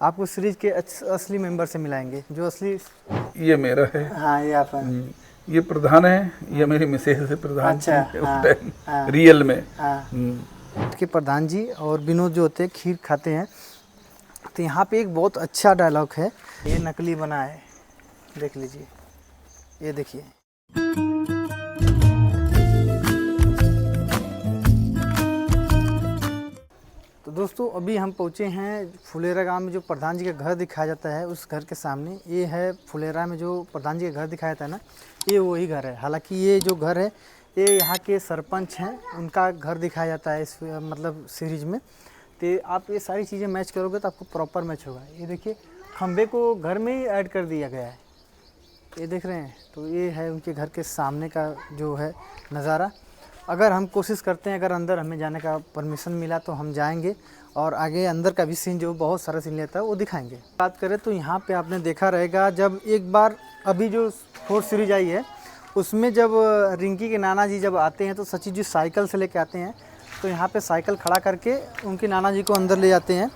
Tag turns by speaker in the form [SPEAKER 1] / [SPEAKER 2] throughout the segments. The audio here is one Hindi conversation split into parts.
[SPEAKER 1] आपको सीरीज के असली मेंबर से मिलाएंगे जो असली।
[SPEAKER 2] ये मेरा है।
[SPEAKER 1] हाँ ये आप हैं।
[SPEAKER 2] ये प्रधान है, ये मेरी मिसेज से प्रधान
[SPEAKER 1] अच्छा,
[SPEAKER 2] थी उस
[SPEAKER 1] हाँ,
[SPEAKER 2] टाइम
[SPEAKER 1] हाँ,
[SPEAKER 2] रियल में।
[SPEAKER 1] हाँ। के प्रधान जी और विनोद जो होते हैं खीर खाते हैं, तो यहाँ पे एक बहुत अच्छा डायलॉग है। ये नकली बना है, देख लीजिए, ये देखिए। तो दोस्तों अभी हम पहुँचे हैं फुलेरा गांव में, जो प्रधान जी का घर दिखाया जाता है उस घर के सामने। ये है फुलेरा में जो प्रधान जी का घर दिखाया जाता है ना, ये वही घर है। हालांकि ये जो घर है ये यहाँ के सरपंच हैं, उनका घर दिखाया जाता है इस मतलब सीरीज में। तो आप ये सारी चीज़ें मैच करोगे तो आपको प्रॉपर मैच होगा। ये देखिए, खंबे को घर में ही ऐड कर दिया गया है, ये देख रहे हैं। तो ये है उनके घर के सामने का जो है नज़ारा। अगर हम कोशिश करते हैं, अगर अंदर हमें जाने का परमिशन मिला तो हम जाएंगे और आगे अंदर का भी सीन जो बहुत सारा सीन लेता है वो दिखाएंगे। बात करें तो यहाँ पे आपने देखा रहेगा, जब एक बार अभी जो 4 सीरीज आई है उसमें जब रिंकी के नाना जी जब आते हैं तो सचिव जी साइकिल से लेके आते हैं, तो यहाँ पे साइकिल खड़ा करके उनके नाना जी को अंदर ले जाते हैं,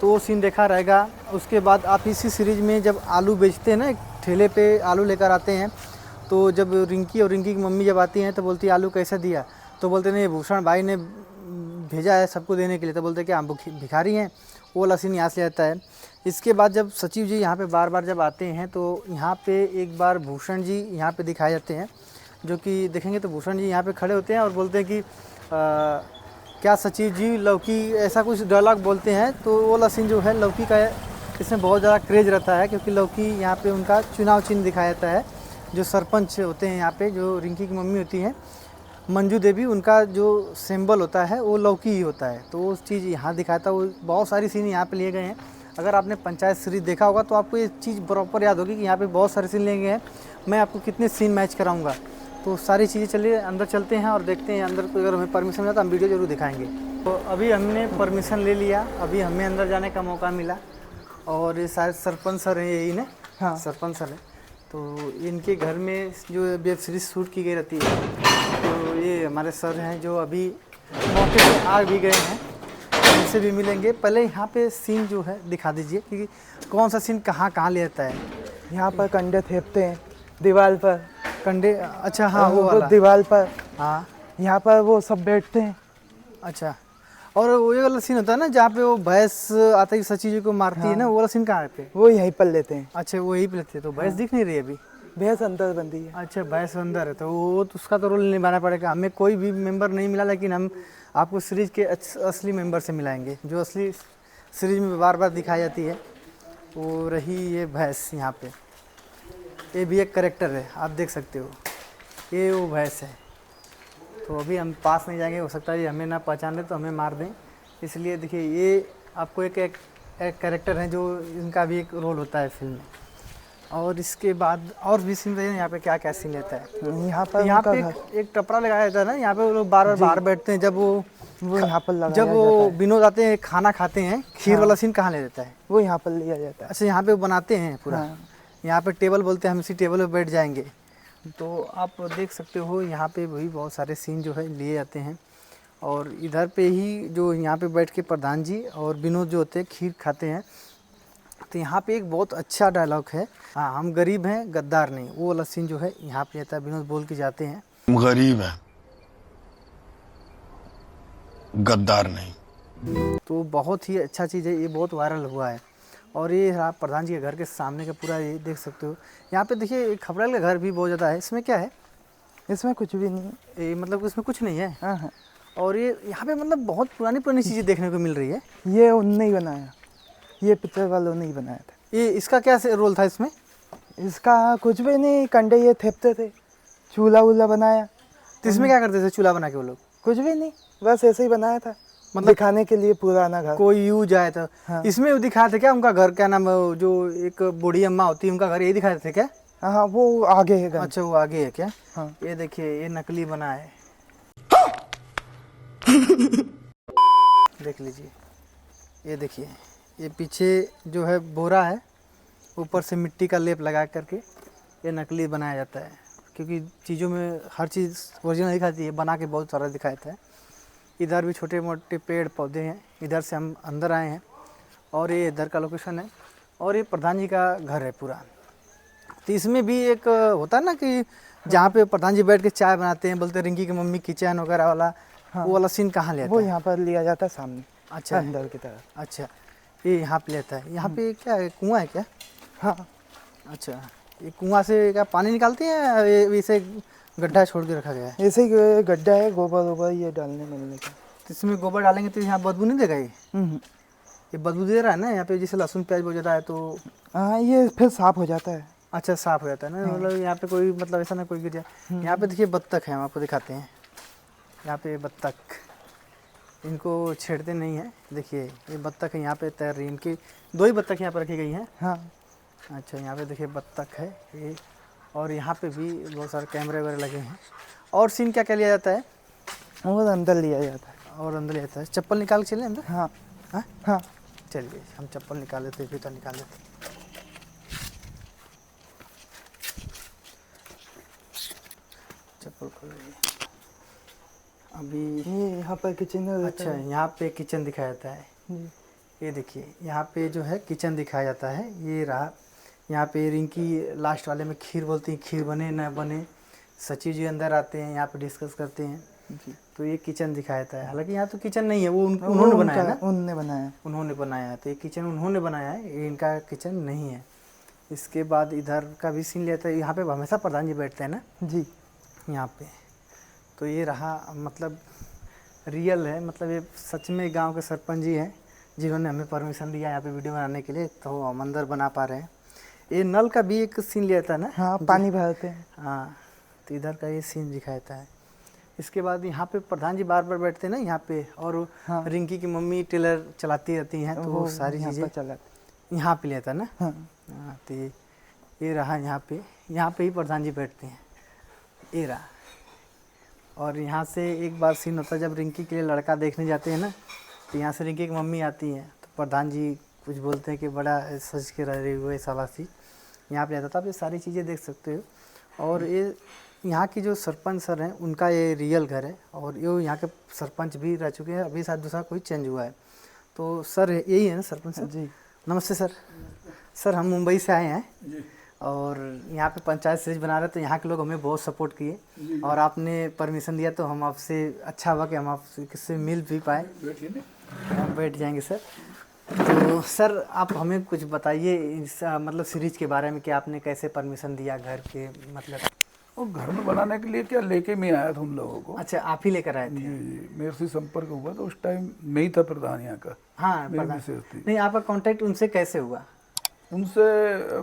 [SPEAKER 1] तो वो सीन देखा रहेगा। उसके बाद आप इसी सीरीज में जब आलू बेचते हैं ना, एक ठेले पे आलू लेकर आते हैं, तो जब रिंकी और रिंकी की मम्मी जब आती हैं तो बोलती है आलू कैसे दिया, तो बोलते नहीं भूषण भाई ने भेजा है सबको देने के लिए, तो बोलते कि आप भिखारी हैं। वो वाला सीन यहाँ से आता है। इसके बाद जब सचिव जी यहाँ पे बार बार जब आते हैं तो यहाँ पे एक बार भूषण जी यहाँ पे दिखाए जाते हैं, जो कि देखेंगे तो भूषण जी यहाँ पे खड़े होते हैं और बोलते हैं कि क्या सचिव जी लौकी, ऐसा कुछ डायलॉग बोलते हैं। तो वो वाला सीन जो है लौकी का इसमें बहुत ज़्यादा क्रेज रहता है, क्योंकि लौकी यहाँ पे उनका चुनाव चिन्ह दिखाया जाता है। जो सरपंच होते हैं यहाँ पे, जो रिंकी की मम्मी होती हैं मंजू देवी, उनका जो सिंबल होता है वो लौकी ही होता है। तो वो चीज़ यहाँ दिखाता है। वो बहुत सारी सीन यहाँ पे लिए गए हैं। अगर आपने पंचायत सीरीज देखा होगा तो आपको ये चीज़ प्रॉपर याद होगी कि यहाँ पे बहुत सारे सीन लिए गए हैं। मैं आपको कितने सीन मैच कराऊँगा, तो सारी चीज़ें। चलिए अंदर चलते हैं और देखते हैं अंदर को, अगर हमें परमिशन मिला तो हम वीडियो ज़रूर दिखाएँगे। तो अभी हमने परमिशन ले लिया, अभी हमें अंदर जाने का मौका मिला। और ये शायद सरपंच सर हैं, यही ना? हाँ सरपंच सर है। तो इनके घर में जो वेब सीरीज़ शूट की गई रहती है, तो ये हमारे सर हैं जो अभी मौके पे आ भी गए हैं, इनसे भी मिलेंगे। पहले यहाँ पे सीन जो है दिखा दीजिए कि कौन सा सीन कहाँ कहाँ ले आता है।
[SPEAKER 3] यहाँ पर कंडे थेपते हैं दीवार पर,
[SPEAKER 1] कंडे, अच्छा हाँ वो वाला
[SPEAKER 3] दीवार पर।
[SPEAKER 1] हाँ
[SPEAKER 3] यहाँ पर वो सब बैठते हैं।
[SPEAKER 1] अच्छा, और वो ये वाला सीन होता है ना जहाँ पे वो भैंस आता है सची जी को मारती है ना, वो वाला सीन कहाँ पे?
[SPEAKER 3] वो यहीं पर लेते हैं।
[SPEAKER 1] अच्छा वो यहीं पे लेते हैं। तो भैंस दिख नहीं रही अभी?
[SPEAKER 3] भैंस अंदर बंदी है।
[SPEAKER 1] अच्छा भैंस अंदर है, तो वो तो उसका तो रोल निभाना पड़ेगा। हमें कोई भी मेंबर नहीं मिला, लेकिन हम आपको सीरीज के असली मेंबर से मिलाएंगे जो असली सीरीज में बार बार दिखाई जाती है। वो रही ये भैंस यहाँ पे, ये भी एक करेक्टर है, आप देख सकते हो, ये वो भैंस है। तो अभी हम पास नहीं जाएंगे, हो सकता है ये हमें ना पहचान ले तो हमें मार दें, इसलिए देखिए ये आपको एक कैरेक्टर है जो इनका भी एक रोल होता है फिल्म में। और इसके बाद और भी सीन रहे हैं यहाँ पे, क्या क्या सीन लेता है यहाँ पे एक टपरा लगाया जाता है ना, यहाँ पे वो लोग बार बार बाहर बैठते हैं। जब वो
[SPEAKER 3] यहाँ पर लगाया
[SPEAKER 1] जब वो विनोद आते हैं खाना खाते हैं, खीर वाला सीन कहाँ ले जाता है?
[SPEAKER 3] वो यहाँ पर लिया जाता है।
[SPEAKER 1] अच्छा यहाँ पे बनाते हैं पूरा। यहाँ पे टेबल बोलते हैं, हम इसी टेबल पे बैठ जाएंगे। तो आप देख सकते हो यहाँ पे वही बहुत सारे सीन जो है लिए जाते हैं। और इधर पे ही जो यहाँ पे बैठ के प्रधान जी और विनोद जो होते हैं खीर खाते हैं, तो यहाँ पे एक बहुत अच्छा डायलॉग है, हाँ हम गरीब हैं गद्दार नहीं, वो वाला सीन जो है यहाँ पे आता है। विनोद बोल के जाते हैं
[SPEAKER 4] हम गरीब हैं गद्दार नहीं।
[SPEAKER 1] तो बहुत ही अच्छा चीज़ है, ये बहुत वायरल हुआ है। और ये आप प्रधान जी के घर के सामने का पूरा ये देख सकते हो। यहाँ पे देखिए खबरेल का घर भी बहुत ज़्यादा है। इसमें क्या है?
[SPEAKER 3] इसमें कुछ भी नहीं है।
[SPEAKER 1] ये मतलब इसमें कुछ नहीं है।
[SPEAKER 3] हाँ।
[SPEAKER 1] और ये यहाँ पे मतलब बहुत पुरानी चीज़ें देखने को मिल रही है।
[SPEAKER 3] ये उनने ही बनाया, ये पिक्चर वालों ने ही बनाया था।
[SPEAKER 1] ये इसका क्या रोल था इसमें?
[SPEAKER 3] इसका कुछ भी नहीं, कंडे ये थेपते थे, चूल्हा वूल्हा बनाया।
[SPEAKER 1] तो इसमें क्या करते थे चूल्हा बना के वो लोग?
[SPEAKER 3] कुछ भी नहीं, बस ऐसे ही बनाया था, मतलब दिखाने के लिए पुराना घर
[SPEAKER 1] कोई यूज आया था।
[SPEAKER 3] हाँ।
[SPEAKER 1] इसमें वो दिखाए थे क्या उनका घर, क्या नाम है जो एक बूढ़ी अम्मा होती है उनका घर, ये दिखाए थे क्या?
[SPEAKER 3] हाँ वो आगे है।
[SPEAKER 1] अच्छा वो आगे है क्या?
[SPEAKER 3] हाँ।
[SPEAKER 1] ये देखिए ये नकली बना है, देख लीजिए, ये देखिए, ये पीछे जो है बोरा है, ऊपर से मिट्टी का लेप लगा करके ये नकली बनाया जाता है। क्योंकि चीज़ों में हर चीज़ ओरिजिनल दिखाती है, बना के बहुत सारा दिखाया था। इधर भी छोटे मोटे पेड़ पौधे हैं। इधर से हम अंदर आए हैं और ये इधर का लोकेशन है और ये प्रधान जी का घर है पूरा। तो इसमें भी एक होता है ना कि जहाँ पे प्रधान जी बैठ के चाय बनाते हैं, बोलते हैं रिंकी की मम्मी किचन वगैरह वाला, वो वाला सीन कहाँ लेता
[SPEAKER 3] वो
[SPEAKER 1] है?
[SPEAKER 3] यहाँ पर लिया जाता है सामने,
[SPEAKER 1] अच्छा
[SPEAKER 3] अंदर की तरफ।
[SPEAKER 1] अच्छा, ये यहाँ पे लेता है। यहाँ पे क्या है, कुआं है क्या?
[SPEAKER 3] हाँ,
[SPEAKER 1] अच्छा, ये कुआं से क्या पानी निकालते हैं या ये इसे गड्ढा छोड़ के रखा गया है?
[SPEAKER 3] ऐसे ही गड्ढा है, गोबर वोबर ये डालने मिलने का।
[SPEAKER 1] तो इसमें गोबर डालेंगे तो यहाँ बदबू नहीं देगा ये?
[SPEAKER 3] हम्म।
[SPEAKER 1] ये बदबू दे रहा है ना यहाँ पे, जैसे लहसुन प्याज बहुत ज़्यादा है तो।
[SPEAKER 3] हाँ, ये फिर साफ हो जाता है।
[SPEAKER 1] अच्छा, साफ हो जाता है ना, मतलब यहाँ पे कोई मतलब ऐसा ना कोई गिर जाए। यहाँ पे देखिए बत्तख है, हम आपको दिखाते हैं। यहाँ पे बत्तख, इनको छेड़ते नहीं है। देखिए ये बत्तख है, यहाँ पे तैर रही है। इनकी 2 ही बत्तख यहाँ पर रखी गई हैं।
[SPEAKER 3] हाँ,
[SPEAKER 1] अच्छा, यहाँ पे देखिए बत्तख है ये, और यहाँ पे भी बहुत सारे कैमरे वगैरह लगे हैं। और सीन क्या क्या लिया जाता है?
[SPEAKER 3] और अंदर लिया जाता है।
[SPEAKER 1] और अंदर लिया जाता है, चप्पल निकाल के चले अंदर?
[SPEAKER 3] हाँ
[SPEAKER 1] हाँ
[SPEAKER 3] हाँ।
[SPEAKER 1] चलिए हम चप्पल निकाल लेते हैं, जूता निकाल लेते हैं। चप्पल खोल लीजिए। अभी
[SPEAKER 3] ये यहाँ पर किचन रहता
[SPEAKER 1] अच्छा,
[SPEAKER 3] है।
[SPEAKER 1] यहाँ पे किचन दिखाया जाता है।
[SPEAKER 3] जी।
[SPEAKER 1] ये देखिए यहाँ पे जो है किचन दिखाया जाता है। ये रहा, यहाँ पे रिंकी लास्ट वाले में खीर बोलती हैं, खीर बने ना बने। सचिव जी अंदर आते हैं, यहाँ पे डिस्कस करते हैं।
[SPEAKER 3] जी।
[SPEAKER 1] तो ये किचन दिखाया जाता है। हालांकि यहाँ तो किचन नहीं है, वो उन्होंने बनाया ना,
[SPEAKER 3] उन्होंने बनाया।
[SPEAKER 1] उन्होंने बनाया है। तो ये किचन उन्होंने बनाया है, ये इनका किचन नहीं है। इसके बाद इधर का भी सीन लेता है। यहाँ पे हमेशा प्रधान जी बैठते हैं ना
[SPEAKER 3] जी।
[SPEAKER 1] यहाँ पे। तो ये रहा, मतलब रियल है, मतलब ये सच में गांव के सरपंच जी हैं जिन्होंने हमें परमिशन दिया यहाँ पे वीडियो बनाने के लिए, तो हम अंदर बना पा रहे हैं। ये नल का भी एक सीन लिया था ना?
[SPEAKER 3] हाँ, पानी भरते हैं।
[SPEAKER 1] हाँ, तो इधर का ये सीन दिखाता है। इसके बाद यहाँ पे प्रधान जी बार बार बैठते हैं ना यहाँ पे, और
[SPEAKER 3] हाँ।
[SPEAKER 1] रिंकी की मम्मी टेलर चलाती रहती हैं, तो वो सारी
[SPEAKER 3] यहाँ
[SPEAKER 1] चीज़ें
[SPEAKER 3] पर चलाते।
[SPEAKER 1] यहाँ पे लेता है ना।
[SPEAKER 3] हाँ।
[SPEAKER 1] हाँ, तो ये रहा यहाँ पे ही प्रधान जी बैठते हैं। ये रहा, और यहाँ से एक बार सीन होता है जब रिंकी के लिए लड़का देखने जाते हैं ना, तो यहाँ से रिंकी की मम्मी आती है, तो प्रधान जी कुछ बोलते हैं कि बड़ा सज के रह रही हुए शाबाशी, यहाँ पे आता था। आप ये सारी चीज़ें देख सकते हो। और ये यहाँ की जो सरपंच सर हैं उनका ये रियल घर है, और ये यहाँ के सरपंच भी रह चुके हैं, अभी शायद दूसरा कोई चेंज हुआ है। तो सर यही है ना सरपंच सर?
[SPEAKER 3] जी।
[SPEAKER 1] नमस्ते सर। सर हम मुंबई से आए हैं और यहाँ पे पंचायत सीरीज बना रहे, तो यहाँ के लोग हमें बहुत सपोर्ट किए और आपने परमिशन दिया, तो हम आपसे अच्छा हुआ कि हम आपसे किससे मिल भी पाए। हम बैठ जाएंगे सर। तो सर आप हमें कुछ बताइए इस मतलब सीरीज के बारे में कि आपने कैसे परमिशन दिया घर के, मतलब।
[SPEAKER 2] वो घर में बनाने के लिए क्या लेके मैं आया था उन लोगों को।
[SPEAKER 1] अच्छा, आप ही लेकर आए थे?
[SPEAKER 2] जी, मेरे से संपर्क हुआ तो उस टाइम मैं ही था प्रधान यहाँ का।
[SPEAKER 1] हाँ,
[SPEAKER 2] मेरी
[SPEAKER 1] प्रधान।
[SPEAKER 2] मिसेज थी।
[SPEAKER 1] नहीं, आपका कांटेक्ट उनसे कैसे हुआ?
[SPEAKER 2] उनसे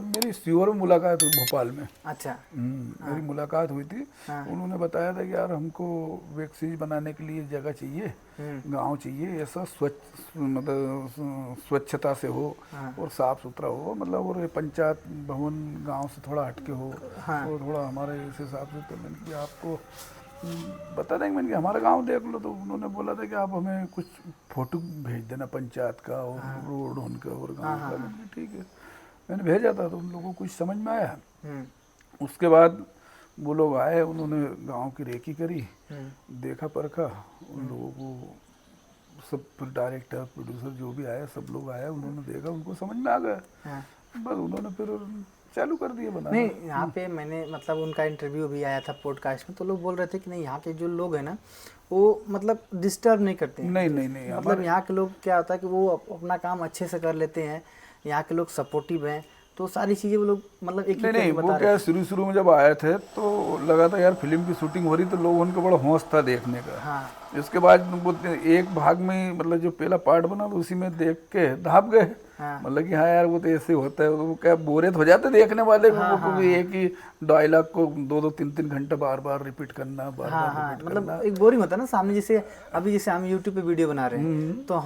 [SPEAKER 2] मेरी सीओर में मुलाकात हुई भोपाल में।
[SPEAKER 1] अच्छा।
[SPEAKER 2] मेरी मुलाकात हुई थी। उन्होंने बताया था कि यार हमको वेब सीरीज बनाने के लिए जगह चाहिए, गांव चाहिए, ऐसा स्वच्छ, मतलब स्वच्छता से हो और साफ सुथरा हो, मतलब और पंचायत भवन गांव से थोड़ा हटके हो और थोड़ा हमारे इस हिसाब से। तो मैंने कि आपको बता देंगे, मैंने कि हमारा गांव देख लो। तो उन्होंने बोला था कि आप हमें कुछ फोटो भेज देना पंचायत का और रोड उनका और गाँव का। मैंने कहा ठीक है, मैंने भेजा था, तो उन लोगों को कुछ समझ में आया। उसके बाद वो लोग आए, उन्होंने गांव की रेकी करी, देखा परखा उन लोगों को, सब डायरेक्टर प्रोड्यूसर जो भी आया सब लोग आए, उन्होंने देखा, उनको समझ में आ गया। बस उन्होंने फिर चालू कर दिया बनाना।
[SPEAKER 1] नहीं, यहाँ पे मैंने मतलब उनका इंटरव्यू भी आया था पॉडकास्ट में, तो लोग बोल रहे थे कि नहीं यहाँ के जो लोग हैं ना वो मतलब डिस्टर्ब नहीं करते हैं।
[SPEAKER 2] नहीं
[SPEAKER 1] मतलब यहाँ के लोग क्या होता है कि वो अपना काम अच्छे से कर लेते हैं, यहाँ के लोग सपोर्टिव हैं, तो सारी चीज़ें वो लोग मतलब एक
[SPEAKER 2] नहीं वो क्या शुरू में जब आए थे तो लगा था यार फिल्म की शूटिंग हो रही, तो लोगों को बड़ा हौस था देखने का।
[SPEAKER 1] हाँ।
[SPEAKER 2] इसके बाद वो एक भाग में मतलब जो पहला पार्ट बना तो उसी में देख के धाप गए। मतलब कि हाँ यार वो तो ऐसे होता है, वो क्या बोरियत हो जाते देखने वाले को भी एक ही डायलॉग को 2-2 3-3 घंटे बार बार रिपीट करना, बार बार रिपीट
[SPEAKER 1] मतलब
[SPEAKER 2] करना।
[SPEAKER 1] एक बोरिंग होता है ना। सामने जैसे अभी जैसे हम यूट्यूब पे वीडियो बना रहे हैं, तो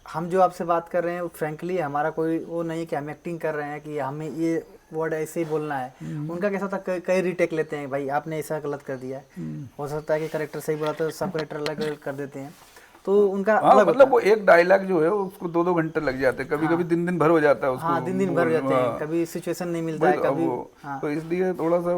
[SPEAKER 1] हम जो आपसे बात कर रहे हैं फ्रैंकली हमारा कोई वो नहीं है कि हम एक्टिंग कर रहे हैं कि हमें ये वर्ड ऐसे ही बोलना है। उनका कैसा होता है, कई रीटेक लेते हैं, भाई आपने ऐसा गलत कर दिया है, हो सकता है कि करेक्टर सही बोला तो सब करेक्टर अलग अलग कर देते हैं। तो उनका
[SPEAKER 2] हाँ,
[SPEAKER 1] अलग
[SPEAKER 2] मतलब वो एक डायलॉग जो है उसको 2-2 घंटे लग जाते हैं, कभी कभी दिन भर हो जाता है उसको।
[SPEAKER 1] हाँ, दिन भर हो जाते हैं,
[SPEAKER 2] हाँ।
[SPEAKER 1] कभी सिचुएशन नहीं मिलता है,
[SPEAKER 2] भाई, अब
[SPEAKER 1] कभी
[SPEAKER 2] वो तो इसलिए थोड़ा सा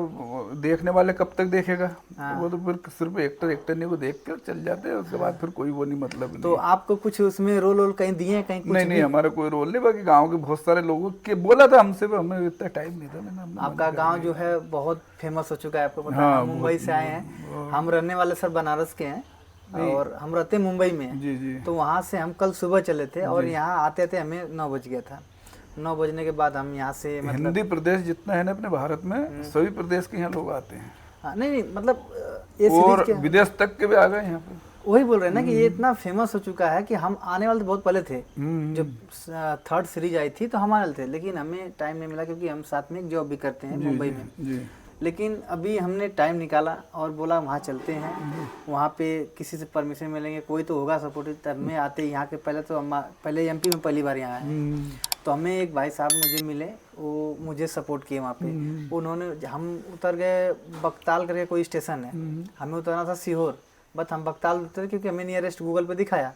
[SPEAKER 2] देखने वाले कब तक देखेगा, वो तो फिर सिर्फ एक्टर को देख कर चल जाते हैं, उसके बाद फिर कोई वो नहीं, मतलब नहीं।
[SPEAKER 1] तो आपको कुछ उसमें रोल कहीं दिए हैं, कहीं कुछ
[SPEAKER 2] नहीं, हमारा कोई रोल नहीं, बाकी गांव के बहुत सारे लोगों के बोला था हमसे, पर हमें इतना टाइम नहीं था। मैंने
[SPEAKER 1] आपका गांव जो है बहुत फेमस हो चुका है, आपको पता है। हम मुंबई से आए हैं, हम रहने वाले सर बनारस के हैं और हम रहते मुंबई में हैं।
[SPEAKER 2] जी।
[SPEAKER 1] तो वहाँ से हम कल सुबह चले थे और यहाँ आते थे हमें 9 बज गया था। 9 बजने के बाद हम यहाँ से मतलब
[SPEAKER 2] हिंदी प्रदेश जितना है ना अपने भारत में, सभी प्रदेश के यहाँ लोग आते हैं,
[SPEAKER 1] हाँ, नहीं मतलब ये
[SPEAKER 2] और
[SPEAKER 1] सीरीज के
[SPEAKER 2] विदेश तक के भी आ गए यहाँ पे।
[SPEAKER 1] वही बोल रहे हैं ना कि ये इतना फेमस हो चुका है कि हम आने वाले तो बहुत पहले थे। जब 3rd सीरीज आई थी तो हम आने वाले थे, लेकिन हमें टाइम नहीं मिला क्योंकि हम साथ में एक जॉब भी करते हैं मुंबई में।
[SPEAKER 2] जी।
[SPEAKER 1] लेकिन अभी हमने टाइम निकाला और बोला वहाँ चलते हैं, वहाँ पे किसी से परमिशन मिलेंगे, कोई तो होगा सपोर्टिव। तब में आते यहाँ के पहले एमपी में पहली बार यहाँ आए, तो हमें एक भाई साहब मुझे मिले, वो मुझे सपोर्ट किए वहाँ पे। उन्होंने, हम उतर गए बकताल करके कोई स्टेशन है, हमें उतरना था सीहोर, बट हम बकताल उतरे क्योंकि हमें नियरेस्ट गूगल पे दिखाया।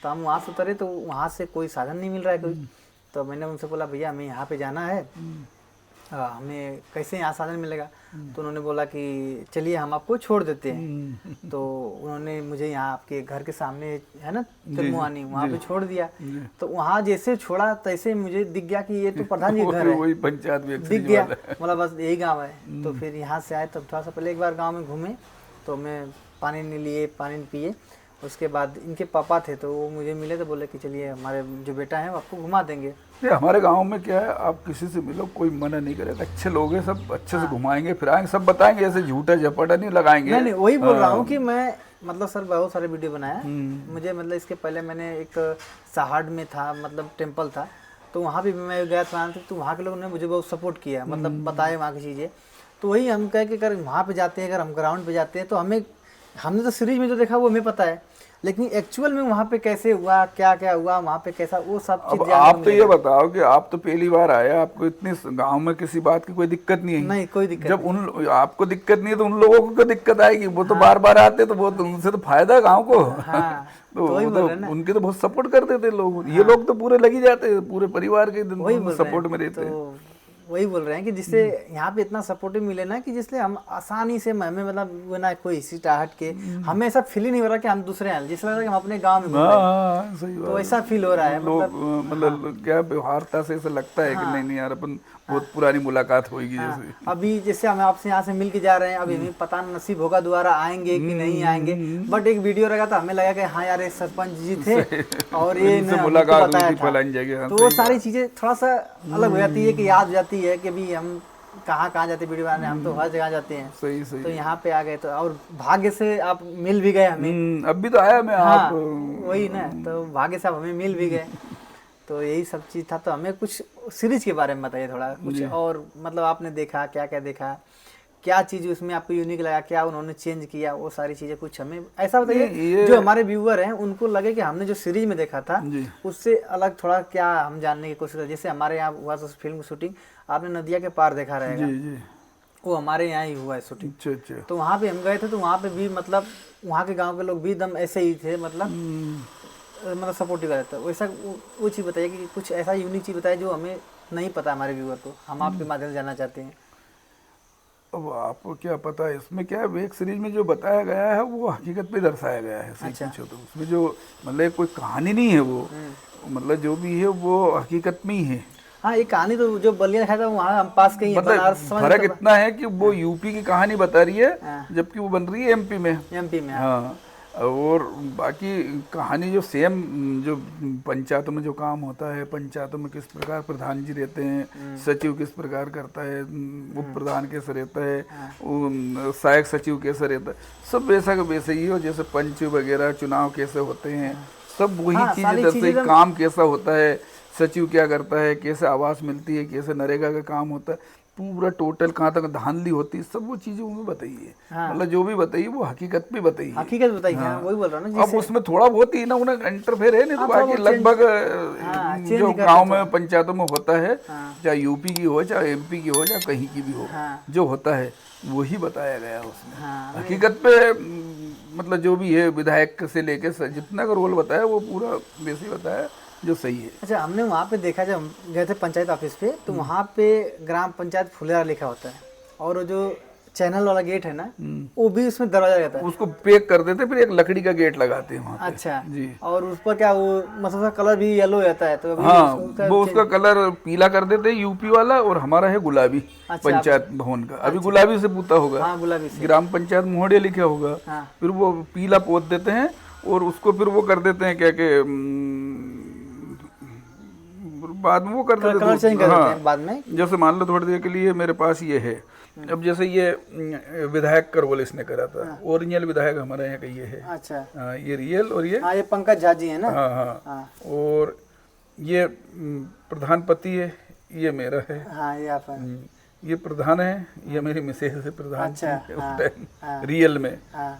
[SPEAKER 1] तो हम वहाँ से उतरे तो वहाँ से कोई साधन नहीं मिल रहा है कोई। तो मैंने उनसे बोला भैया हमें यहाँ पे जाना है, हमें कैसे यहाँ साधन मिलेगा? तो उन्होंने बोला कि चलिए हम आपको छोड़ देते हैं। तो उन्होंने मुझे यहाँ आपके घर के सामने है ना तिरमुआनी, वहाँ पे छोड़ दिया। तो वहाँ जैसे छोड़ा तैसे मुझे दिख गया कि ये तो प्रधान जी घर है,
[SPEAKER 2] वही पंचायत
[SPEAKER 1] दिख गया, मतलब बस यही गाँव है। तो फिर यहाँ से आए, तब थोड़ा सा पहले एक बार गाँव में घूमे, तो मैं पानी नहीं लिए, पानी नहीं पिए। उसके बाद इनके पापा थे तो वो मुझे मिले, तो बोले कि चलिए हमारे जो बेटा है वो आपको घुमा देंगे।
[SPEAKER 2] ये हमारे गांव में क्या है, आप किसी से मिलो कोई मना नहीं करेगा, अच्छे लोग हैं, सब अच्छे से घुमाएंगे फिराएंगे, सब बताएंगे, ऐसे झूठा झपटा नहीं लगाएंगे।
[SPEAKER 1] नहीं, वही बोल रहा हूँ कि मैं मतलब सर बहुत सारे वीडियो बनाया मुझे, मतलब इसके पहले मैंने एक साहाड़ में था, मतलब टेम्पल था, तो वहाँ भी मैं गया था, तो वहाँ के लोगों ने मुझे बहुत सपोर्ट किया, मतलब बताए वहाँ की चीज़ें। तो वही हम कहे कि अगर वहाँ पे जाते हैं, अगर हम ग्राउंड पे जाते हैं तो हमने तो सीरीज में जो देखा वो हमें पता है, लेकिन एक्चुअल में वहाँ पे कैसे हुआ, क्या क्या हुआ वहाँ पे, कैसा, वो सब चीज़।
[SPEAKER 2] अब आप तो ये बताओ कि आप तो पहली बार आए, आपको इतनी गांव में किसी बात की कोई दिक्कत नहीं है?
[SPEAKER 1] नहीं, कोई दिक्कत
[SPEAKER 2] जब आपको दिक्कत नहीं है तो उन लोगों को क्या दिक्कत आएगी? वो तो बार बार आते, तो वो तो उनसे तो फायदा है गाँव को।
[SPEAKER 1] हाँ,
[SPEAKER 2] तो उनके तो बहुत सपोर्ट करते थे लोग। ये लोग तो पूरे लगी जाते, पूरे परिवार के सपोर्ट में रहते हैं।
[SPEAKER 1] वही बोल रहे हैं कि जिससे यहाँ पे इतना सपोर्टिव मिले ना, कि जिससे हम आसानी से हमें मतलब वो ना कोई हिचकिचाहट के, हमें ऐसा फील ही नहीं हो रहा कि हम दूसरे हैं, जिस लग रहा है कि हम अपने गांव में घूम रहे हैं।
[SPEAKER 2] सही बात।
[SPEAKER 1] तो ऐसा फील हो रहा है,
[SPEAKER 2] मतलब क्या व्यवहारता से ऐसा लगता है कि नहीं यार अपन बहुत पुरानी मुलाकात होगी जैसे।
[SPEAKER 1] अभी जैसे हम आपसे यहाँ से मिल के जा रहे हैं, अभी हमें पता नसीब होगा दोबारा आएंगे कि नहीं आएंगे, बट एक वीडियो लगा था, हमें लगा कि हाँ यार ये सरपंच जी थे और ये
[SPEAKER 2] मुलाकात
[SPEAKER 1] बताया
[SPEAKER 2] हुई थी
[SPEAKER 1] था।
[SPEAKER 2] फलानी जगह।
[SPEAKER 1] तो वो सारी चीजें थोड़ा सा अलग हो जाती है, कि याद हो जाती है कि अभी हम कहाँ जाते वीडियो बनाने, हम तो हर जगह जाते हैं।
[SPEAKER 2] सही।
[SPEAKER 1] तो यहाँ पे आ गए, तो और भाग्य से आप मिल भी गए हमें।
[SPEAKER 2] अब भी तो आया मैं।
[SPEAKER 1] हाँ,
[SPEAKER 2] आप
[SPEAKER 1] वही ना, तो भाग्य से आप हमें मिल भी गए। तो यही सब चीज़ था। तो हमें कुछ सीरीज के बारे में बताइए थोड़ा कुछ, और मतलब आपने देखा क्या क्या देखा, क्या चीज़ उसमें आपको यूनिक लगा, क्या उन्होंने चेंज किया, वो सारी चीज़ें कुछ हमें ऐसा बताइए जो हमारे व्यूअर हैं उनको लगे कि हमने जो सीरीज में देखा था उससे अलग थोड़ा क्या हम जानने की कोशिश करें। जैसे हमारे यहाँ हुआ तो फिल्म शूटिंग, आपने नदिया के पार देखा रहेगा, वो हमारे यहाँ ही हुआ है शूटिंग।
[SPEAKER 2] अच्छा।
[SPEAKER 1] तो वहाँ पे हम गए थे, तो वहाँ पे भी मतलब वहाँ के गाँव के लोग भी एकदम ऐसे ही थे, मतलब सपोर्टिव रहता है। वैसा वो चीज़ बताइए कि कुछ ऐसा यूनिक चीज़ बताइए जो हमें नहीं पता हमारे व्यूअर को, हम आपके माध्यम से जानना चाहते हैं।
[SPEAKER 2] अब आपको क्या पता है इसमें क्या है, एक सीरीज में जो बताया गया है वो हकीकत पे दर्शाया गया है।
[SPEAKER 1] अच्छा।
[SPEAKER 2] पूछो तो उसमें जो मतलब कोई कहानी नहीं है, वो मतलब जो भी है वो हकीकत में ही है।
[SPEAKER 1] हाँ, ये कहानी तो जो बलिया खाया था वहाँ हम पास के ही हैं, बनारस
[SPEAKER 2] मतलब फर्क इतना है कि वो यूपी की कहानी बता रही है, जबकि वो बन रही है एमपी में। हाँ, और बाकी कहानी जो सेम, जो पंचायतों में जो काम होता है, पंचायतों में किस प्रकार प्रधान जी रहते हैं, सचिव किस प्रकार करता है, उप प्रधान कैसे रहता है, सहायक सचिव कैसे रहता है, सब वैसा का वैसे ही हो। जैसे पंच वगैरह चुनाव कैसे होते हैं, सब वही चीजें दर्शाई, काम कैसा होता है, सचिव क्या करता है, कैसे आवास मिलती है, कैसे नरेगा का काम होता है, पूरा टोटल कहाँ तक धांधली होती है, सब वो चीजें उन्हें बताइए। मतलब जो भी बताइए वो हकीकत पे बताइए,
[SPEAKER 1] हकीकत बताइए। हाँ, वही बोल रहा हूँ ना।
[SPEAKER 2] अब उसमें थोड़ा बहुत ही ना उन्हें इंटरफेयर है, नहीं तो बाकी लगभग जो गांव में पंचायतों में होता है, चाहे यूपी की हो, चाहे एमपी की हो, चाहे कहीं की भी हो, जो होता है वही बताया गया उसमें। हकीकत पे मतलब जो भी है विधायक से लेके जितना का रोल बताया वो पूरा बेसिक बताया जो सही है।
[SPEAKER 1] अच्छा, हमने वहाँ पे देखा, जब हम गए थे पंचायत ऑफिस पे, तो वहाँ पे ग्राम पंचायत फुलेरा लिखा होता है, और वो जो चैनल वाला गेट है ना, वो भी उसमें दरवाजा रहता है।
[SPEAKER 2] उसको पैक कर देते फिर एक लकड़ी का गेट लगाते हैं वहाँ पे।
[SPEAKER 1] अच्छा
[SPEAKER 2] जी।
[SPEAKER 1] और उस पर क्या वो मतलब उसका कलर भी येलो रहता है, तो अभी
[SPEAKER 2] हाँ
[SPEAKER 1] उसका
[SPEAKER 2] उसका कलर पीला कर देते हैं यूपी वाला, और हमारा है गुलाबी।
[SPEAKER 1] अच्छा,
[SPEAKER 2] पंचायत भवन का अभी गुलाबी से पूता होगा।
[SPEAKER 1] हाँ गुलाबी से।
[SPEAKER 2] ग्राम पंचायत मोहड़िया लिखा होगा।
[SPEAKER 1] हाँ।
[SPEAKER 2] फिर वो पीला पोत देते हैं और उसको फिर वो कर देते हैं क्या के बाद में वो कर देते
[SPEAKER 1] कलर चेंज कर देते हैं बाद में।
[SPEAKER 2] जैसे मान लो थोड़ी देर के लिए मेरे पास ये है, अब जैसे ये विधायक का रोल इसने करा था, ओरिजिनल विधायक हमारे यहाँ का ये है।
[SPEAKER 1] अच्छा
[SPEAKER 2] हाँ ये रियल, और ये
[SPEAKER 1] हाँ, ये पंकज झा जी है ना।
[SPEAKER 2] हाँ हाँ,
[SPEAKER 1] हाँ।
[SPEAKER 2] और ये प्रधानपति है, ये मेरा है।
[SPEAKER 1] हाँ ये आप हैं।
[SPEAKER 2] ये प्रधान है, ये मेरी मिसेज है प्रधान।
[SPEAKER 1] अच्छा,
[SPEAKER 2] थी उस
[SPEAKER 1] हाँ,
[SPEAKER 2] टाइम
[SPEAKER 1] हाँ।
[SPEAKER 2] रियल में।
[SPEAKER 1] हाँ।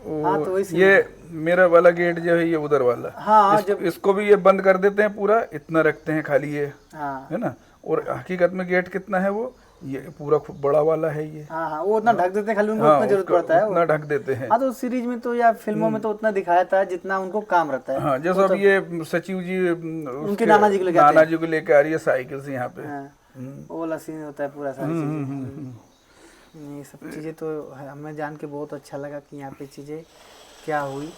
[SPEAKER 2] और
[SPEAKER 1] तो वही
[SPEAKER 2] ये मेरा वाला गेट जो है ये उधर वाला।
[SPEAKER 1] हाँ,
[SPEAKER 2] इसको भी ये बंद कर देते हैं पूरा, इतना रखते हैं खाली ये,
[SPEAKER 1] हाँ
[SPEAKER 2] है ना। और हकीकत में गेट कितना है वो, ये पूरा खूब बड़ा वाला है ये।
[SPEAKER 1] हाँ हाँ, वो उतना ढक देते हैं, खाली उनको
[SPEAKER 2] हाँ,
[SPEAKER 1] उतना जरूरत पड़ता है।
[SPEAKER 2] उतना ढक देते हैं।
[SPEAKER 1] हाँ, तो सीरीज में तो या फिल्मों में तो उतना दिखाया था जितना उनको काम रहता है।
[SPEAKER 2] हाँ जैसे अब ये सचिव जी
[SPEAKER 1] उनके नाना जी को लेके आते हैं।
[SPEAKER 2] नाना जी को लेके आ रही है साइकिल से यहाँ पे।
[SPEAKER 1] हाँ, वो वाला सीन होता है पूरा, सारी चीजें। ये सब चीजें तो हमें जान के बहुत अच्छा लगा कि यहाँ पे चीजें क्या हुई।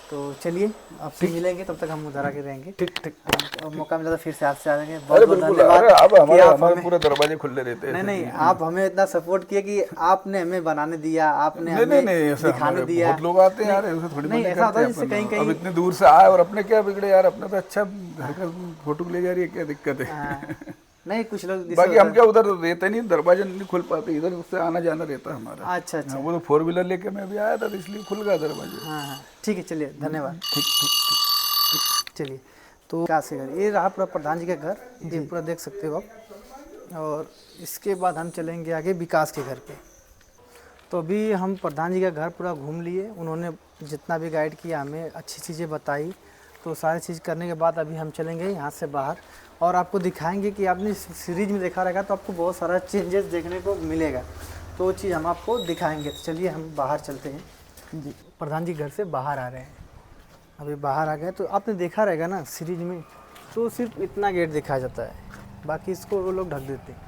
[SPEAKER 1] तो चलिए आपसे मिलेंगे, तब तक हम उधर आके रहेंगे। ठीक ठीक, और मौका मिला तो फिर से आपसे आ जाएंगे। बहुत बहुत धन्यवाद।
[SPEAKER 2] अब
[SPEAKER 1] कि
[SPEAKER 2] हमारे
[SPEAKER 1] आप
[SPEAKER 2] हमारे पूरे दरवाजे खुले रहते हैं।
[SPEAKER 1] नहीं नहीं, आप हमें इतना सपोर्ट किया कि आपने हमें बनाने दिया, आपने
[SPEAKER 2] नहीं
[SPEAKER 1] हमें
[SPEAKER 2] नहीं, ऐसा
[SPEAKER 1] दिखाने
[SPEAKER 2] हमारे
[SPEAKER 1] दिया।
[SPEAKER 2] बहुत लोग आते हैं यार, ऐसे थोड़ी
[SPEAKER 1] नहीं,
[SPEAKER 2] मना
[SPEAKER 1] ऐसा होता
[SPEAKER 2] करते
[SPEAKER 1] है
[SPEAKER 2] हैं
[SPEAKER 1] जिससे
[SPEAKER 2] अपन।
[SPEAKER 1] कहीं
[SPEAKER 2] अब इतने दूर से आए और अपने क्या बिगड़े यार, अपने तो अच्छा घर का फोटो ले जा रही है, क्या दिक्कत है।
[SPEAKER 1] हाँ, नहीं कुछ लोग जैसे
[SPEAKER 2] बाकी
[SPEAKER 1] होता
[SPEAKER 2] हम क्या उधर रहते नहीं, दरवाजा नहीं खुल पाते, इधर उससे आना जाना रहता है हमारा।
[SPEAKER 1] है। अच्छा अच्छा,
[SPEAKER 2] हाँ, वो तो 4 व्हीलर लेके मैं भी आया था, तो इसलिए खुल गया दरवाजा।
[SPEAKER 1] हाँ हाँ ठीक है, चलिए धन्यवाद। ठीक ठीक, चलिए। तो क्या से घर, ये रहा पूरा प्रधान जी का घर, ये पूरा देख सकते हो आप। और इसके बाद हम चलेंगे आगे विकास के घर पे। तो अभी हम प्रधान जी का घर पूरा घूम लिए, उन्होंने जितना भी गाइड किया, हमें अच्छी चीज़ें बताई। तो सारी चीज़ करने के बाद अभी हम चलेंगे यहाँ से बाहर, और आपको दिखाएंगे कि आपने सीरीज में देखा रहेगा तो आपको बहुत सारा चेंजेस देखने को मिलेगा, तो वो चीज़ हम आपको दिखाएंगे। तो चलिए हम बाहर चलते हैं जी। प्रधान जी घर से बाहर आ रहे हैं, अभी बाहर आ गए। तो आपने देखा रहेगा ना सीरीज में, तो सिर्फ इतना गेट दिखाया जाता है, बाकी इसको वो लोग ढक देते हैं,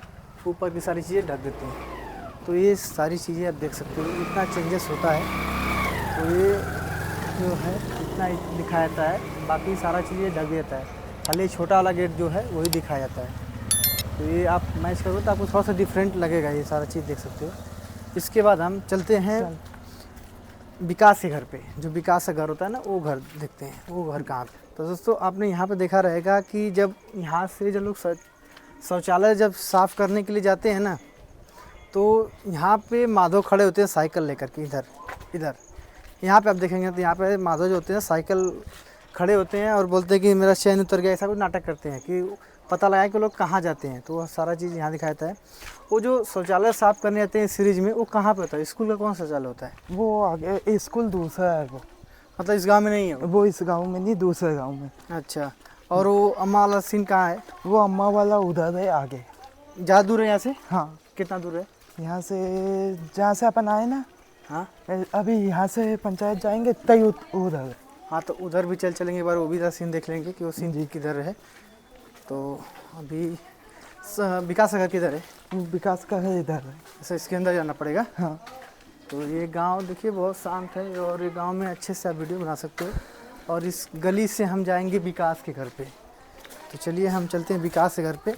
[SPEAKER 1] ऊपर की सारी चीज़ें ढक देते हैं। तो ये सारी चीज़ें आप देख सकते हो, इतना चेंजेस होता है। तो ये जो है इतना दिखाया जाता है, बाकी सारा चीज़ें ढक देता है, खाली छोटा वाला गेट जो है वही दिखाया जाता है। तो ये आप मैच करोगे तो आपको थोड़ा सा डिफरेंट लगेगा, ये सारा चीज़ देख सकते हो। इसके बाद हम चलते हैं विकास के घर पे। जो विकास का घर होता है ना, वो घर देखते हैं, वो घर कहाँ पे। तो दोस्तों आपने यहाँ पे देखा रहेगा कि जब यहाँ से जब लोग शौचालय जब साफ़ करने के लिए जाते हैं ना, तो यहाँ पे माधव खड़े होते हैं साइकिल लेकर के, इधर यहाँ पे आप देखेंगे तो यहाँ पे माधव जो होते हैं साइकिल खड़े होते हैं और बोलते हैं कि मेरा चैन उतर गया, ऐसा कुछ नाटक करते हैं कि पता लगाए कि लोग कहाँ जाते हैं। तो वह सारा चीज़ यहाँ दिखाता है। वो जो शौचालय साफ़ करने आते हैं सीरीज में, वो कहाँ पे होता है? स्कूल का कौन सा शौचालय होता है?
[SPEAKER 3] वो आगे स्कूल दूसरा है, वो
[SPEAKER 1] मतलब इस गांव में नहीं है
[SPEAKER 3] वो इस गांव में नहीं, दूसरे गांव में।
[SPEAKER 1] अच्छा, और वो अम्मा वाला सीन कहाँ है?
[SPEAKER 3] वो अम्मा वाला उधर है आगे।
[SPEAKER 1] ज़्यादा दूर है यहाँ से?
[SPEAKER 3] हाँ,
[SPEAKER 1] कितना दूर है
[SPEAKER 3] यहाँ से जहाँ से अपन आए ना,
[SPEAKER 1] हाँ
[SPEAKER 3] अभी यहाँ से पंचायत जाएंगे तय उधर है।
[SPEAKER 1] हाँ, तो उधर भी चलेंगे एक बार, वो भी का सीन देख लेंगे कि वो सीन किधर है। तो अभी विकास का घर किधर है?
[SPEAKER 3] विकास का है इधर है।
[SPEAKER 1] ऐसा इसके अंदर जाना पड़ेगा।
[SPEAKER 3] हाँ,
[SPEAKER 1] तो ये गांव देखिए बहुत शांत है, और ये गांव में अच्छे से आप वीडियो बना सकते हो। और इस गली से हम जाएंगे विकास के घर पे। तो चलिए हम चलते हैं विकास के घर पे।